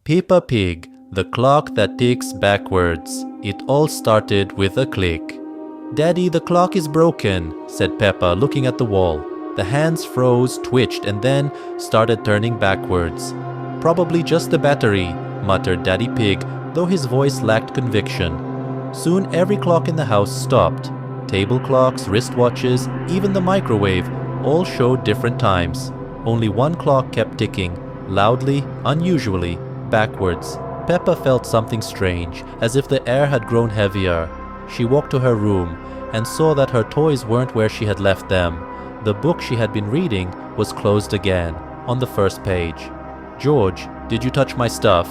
Peppa Pig, the clock that ticks backwards. It all started with a click. "Daddy, the clock is broken," said Peppa, looking at the wall. The hands froze, twitched, and then started turning backwards. "Probably just the battery," muttered Daddy Pig, though his voice lacked conviction. Soon every clock in the house stopped. Table clocks, wristwatches, even the microwave all showed different times. Only one clock kept ticking, loudly, unusually, backwards. Peppa felt something strange, as if the air had grown heavier. She walked to her room and saw that her toys weren't where she had left them. The book she had been reading was closed again, on the first page. "George, did you touch my stuff?"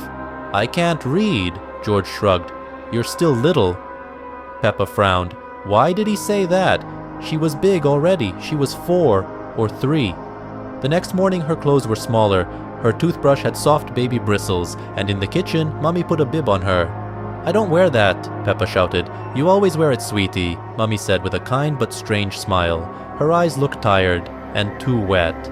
"I can't read," George shrugged. "You're still little." Peppa frowned. Why did he say that? She was big already. She was 4 or 3. The next morning her clothes were smaller. Her toothbrush had soft baby bristles, and in the kitchen, Mummy put a bib on her. "I don't wear that," Peppa shouted. "You always wear it, sweetie," Mummy said with a kind but strange smile. Her eyes looked tired and too wet.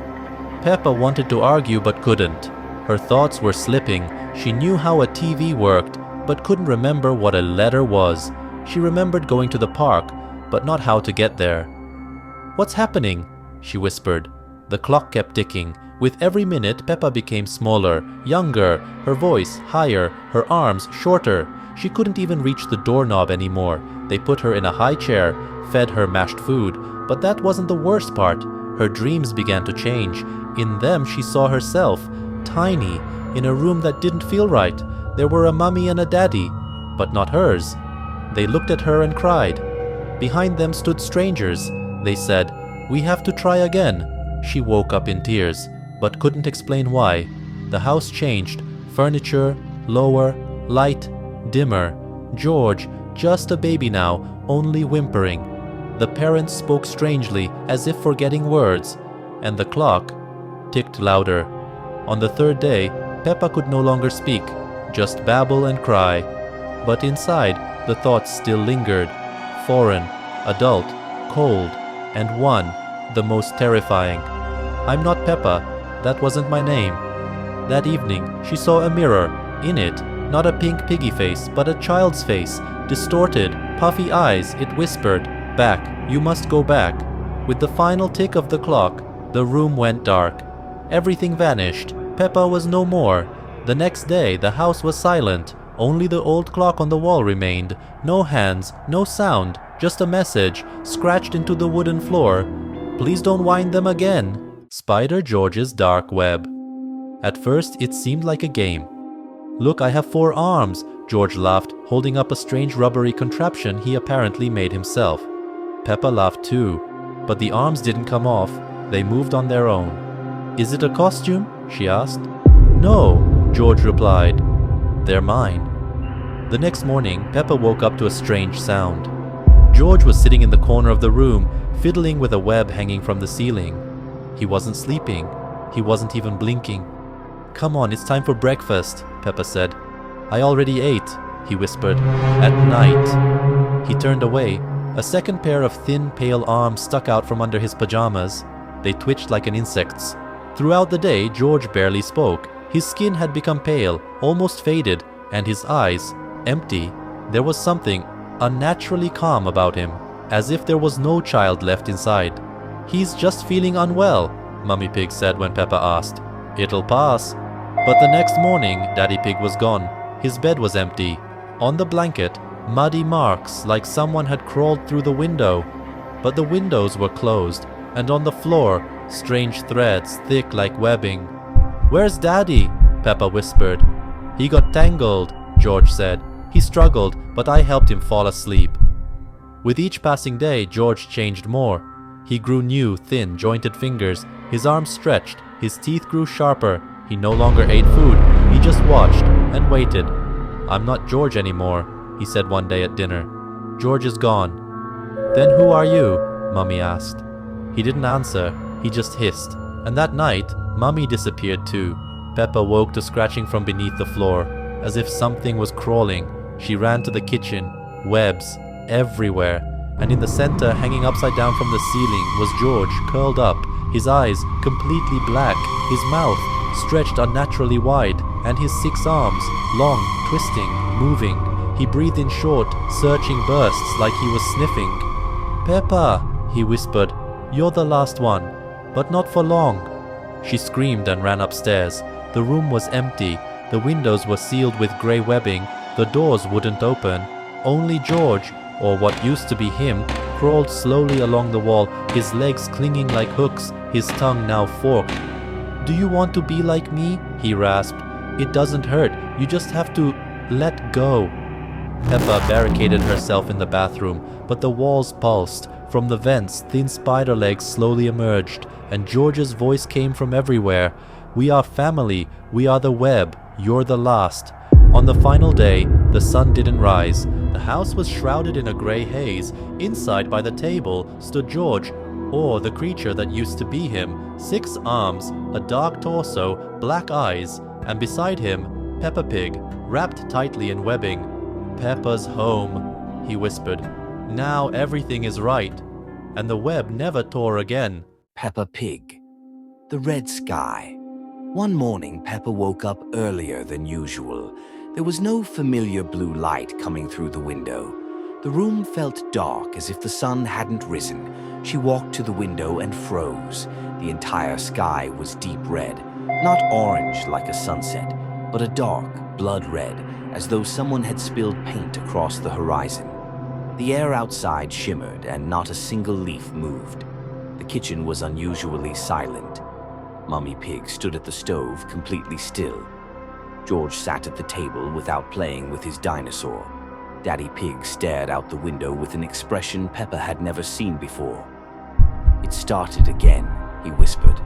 Peppa wanted to argue but couldn't. Her thoughts were slipping. She knew how a TV worked, but couldn't remember what a letter was. She remembered going to the park, but not how to get there. "What's happening?" she whispered. The clock kept ticking. With every minute, Peppa became smaller, younger, her voice higher, her arms shorter. She couldn't even reach the doorknob anymore. They put her in a high chair, fed her mashed food, but that wasn't the worst part. Her dreams began to change. In them she saw herself, tiny, in a room that didn't feel right. There were a mummy and a daddy, but not hers. They looked at her and cried. Behind them stood strangers. They said, "We have to try again." She woke up in tears, but couldn't explain why. The house changed. Furniture, lower, light, dimmer. George, just a baby now, only whimpering. The parents spoke strangely, as if forgetting words, and the clock ticked louder. On the third day, Peppa could no longer speak, just babble and cry. But inside, the thoughts still lingered. Foreign, adult, cold, and one, the most terrifying. "I'm not Peppa. That wasn't my name." That evening, she saw a mirror. In it, not a pink piggy face, but a child's face. Distorted, puffy eyes, it whispered, "Back, you must go back." With the final tick of the clock, the room went dark. Everything vanished. Peppa was no more. The next day, the house was silent. Only the old clock on the wall remained. No hands, no sound, just a message, scratched into the wooden floor. "Please don't wind them again." Spider George's dark web. At first, it seemed like a game. "Look, I have 4 arms," George laughed, holding up a strange rubbery contraption he apparently made himself. Peppa laughed too, but the arms didn't come off. They moved on their own. "Is it a costume?" she asked. "No," George replied. "They're mine." The next morning, Peppa woke up to a strange sound. George was sitting in the corner of the room, fiddling with a web hanging from the ceiling. He wasn't sleeping. He wasn't even blinking. "Come on, it's time for breakfast," Peppa said. "I already ate," he whispered. "At night." He turned away. A second pair of thin, pale arms stuck out from under his pajamas. They twitched like an insect's. Throughout the day, George barely spoke. His skin had become pale, almost faded, and his eyes, empty. There was something unnaturally calm about him, as if there was no child left inside. "He's just feeling unwell," Mummy Pig said when Peppa asked. "It'll pass." But the next morning, Daddy Pig was gone. His bed was empty. On the blanket, muddy marks like someone had crawled through the window. But the windows were closed, and on the floor, strange threads thick like webbing. "Where's Daddy?" Peppa whispered. "He got tangled," George said. "He struggled, but I helped him fall asleep." With each passing day, George changed more. He grew new, thin, jointed fingers. His arms stretched. His teeth grew sharper. He no longer ate food. He just watched and waited. "I'm not George anymore," he said one day at dinner. "George is gone." "Then who are you?" Mummy asked. He didn't answer. He just hissed. And that night, Mummy disappeared too. Peppa woke to scratching from beneath the floor, as if something was crawling. She ran to the kitchen. Webs everywhere. And in the center, hanging upside down from the ceiling, was George, curled up, his eyes completely black, his mouth stretched unnaturally wide, and his 6 arms, long, twisting, moving. He breathed in short, searching bursts like he was sniffing. "Peppa," he whispered, "you're the last one, but not for long." She screamed and ran upstairs. The room was empty. The windows were sealed with grey webbing. The doors wouldn't open. Only George, or what used to be him, crawled slowly along the wall, his legs clinging like hooks, his tongue now forked. "Do you want to be like me?" he rasped. "It doesn't hurt. You just have to let go." Peppa barricaded herself in the bathroom, but the walls pulsed. From the vents, thin spider legs slowly emerged, and George's voice came from everywhere. "We are family. We are the web. You're the last." On the final day, the sun didn't rise. The house was shrouded in a grey haze. Inside by the table stood George, or the creature that used to be him, 6 arms, a dark torso, black eyes, and beside him, Peppa Pig, wrapped tightly in webbing. "Peppa's home," he whispered. "Now everything is right." And the web never tore again. Peppa Pig. The red sky. One morning, Peppa woke up earlier than usual. There was no familiar blue light coming through the window. The room felt dark, as if the sun hadn't risen. She walked to the window and froze. The entire sky was deep red, not orange like a sunset, but a dark, blood red, as though someone had spilled paint across the horizon. The air outside shimmered, and not a single leaf moved. The kitchen was unusually silent. Mummy Pig stood at the stove, completely still. George sat at the table without playing with his dinosaur. Daddy Pig stared out the window with an expression Peppa had never seen before. "It started again," he whispered.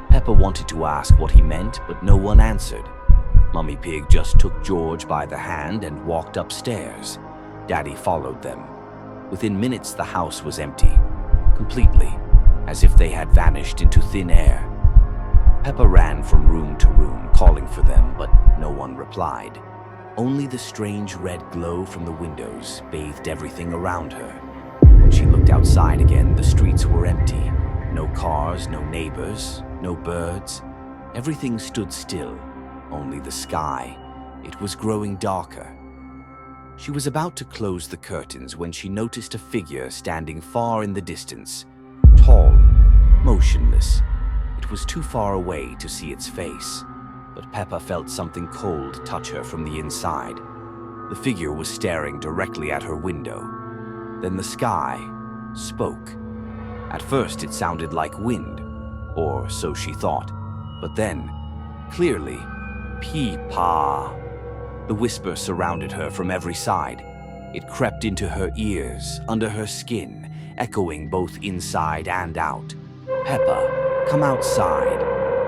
Peppa wanted to ask what he meant, but no one answered. Mummy Pig just took George by the hand and walked upstairs. Daddy followed them. Within minutes, the house was empty, completely, as if they had vanished into thin air. Peppa ran from room to room, calling for them, but no one replied. Only the strange red glow from the windows bathed everything around her. When she looked outside again, the streets were empty. No cars, no neighbors, no birds. Everything stood still. Only the sky. It was growing darker. She was about to close the curtains when she noticed a figure standing far in the distance. Tall, motionless. It was too far away to see its face, but Peppa felt something cold touch her from the inside. The figure was staring directly at her window. Then the sky spoke. At first it sounded like wind, or so she thought, but then, clearly, "Pee-pa." The whisper surrounded her from every side. It crept into her ears, under her skin, echoing both inside and out. "Peppa, come outside.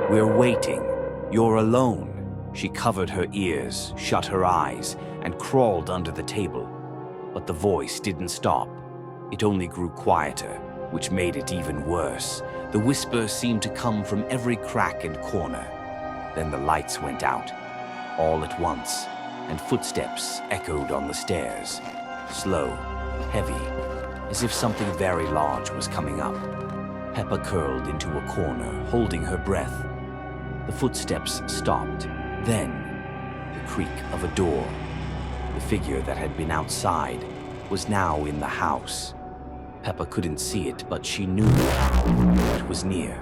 We're waiting. You're alone." She covered her ears, shut her eyes, and crawled under the table. But the voice didn't stop. It only grew quieter, which made it even worse. The whisper seemed to come from every crack and corner. Then the lights went out, all at once, and footsteps echoed on the stairs. Slow, heavy, as if something very large was coming up. Peppa curled into a corner, holding her breath. The footsteps stopped. Then, the creak of a door. The figure that had been outside was now in the house. Peppa couldn't see it, but she knew it was near.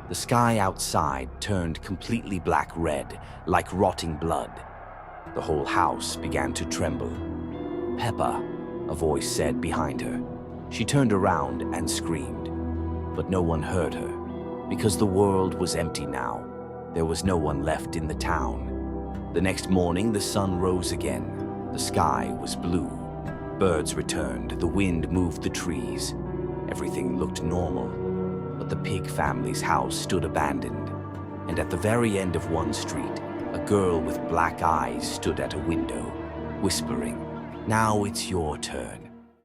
The sky outside turned completely black-red, like rotting blood. The whole house began to tremble. "Peppa," a voice said behind her. She turned around and screamed, but no one heard her, because the world was empty now. There was no one left in the town. The next morning, the sun rose again. The sky was blue. Birds returned, the wind moved the trees. Everything looked normal. But the pig family's house stood abandoned. And at the very end of one street, a girl with black eyes stood at a window, whispering, "Now it's your turn."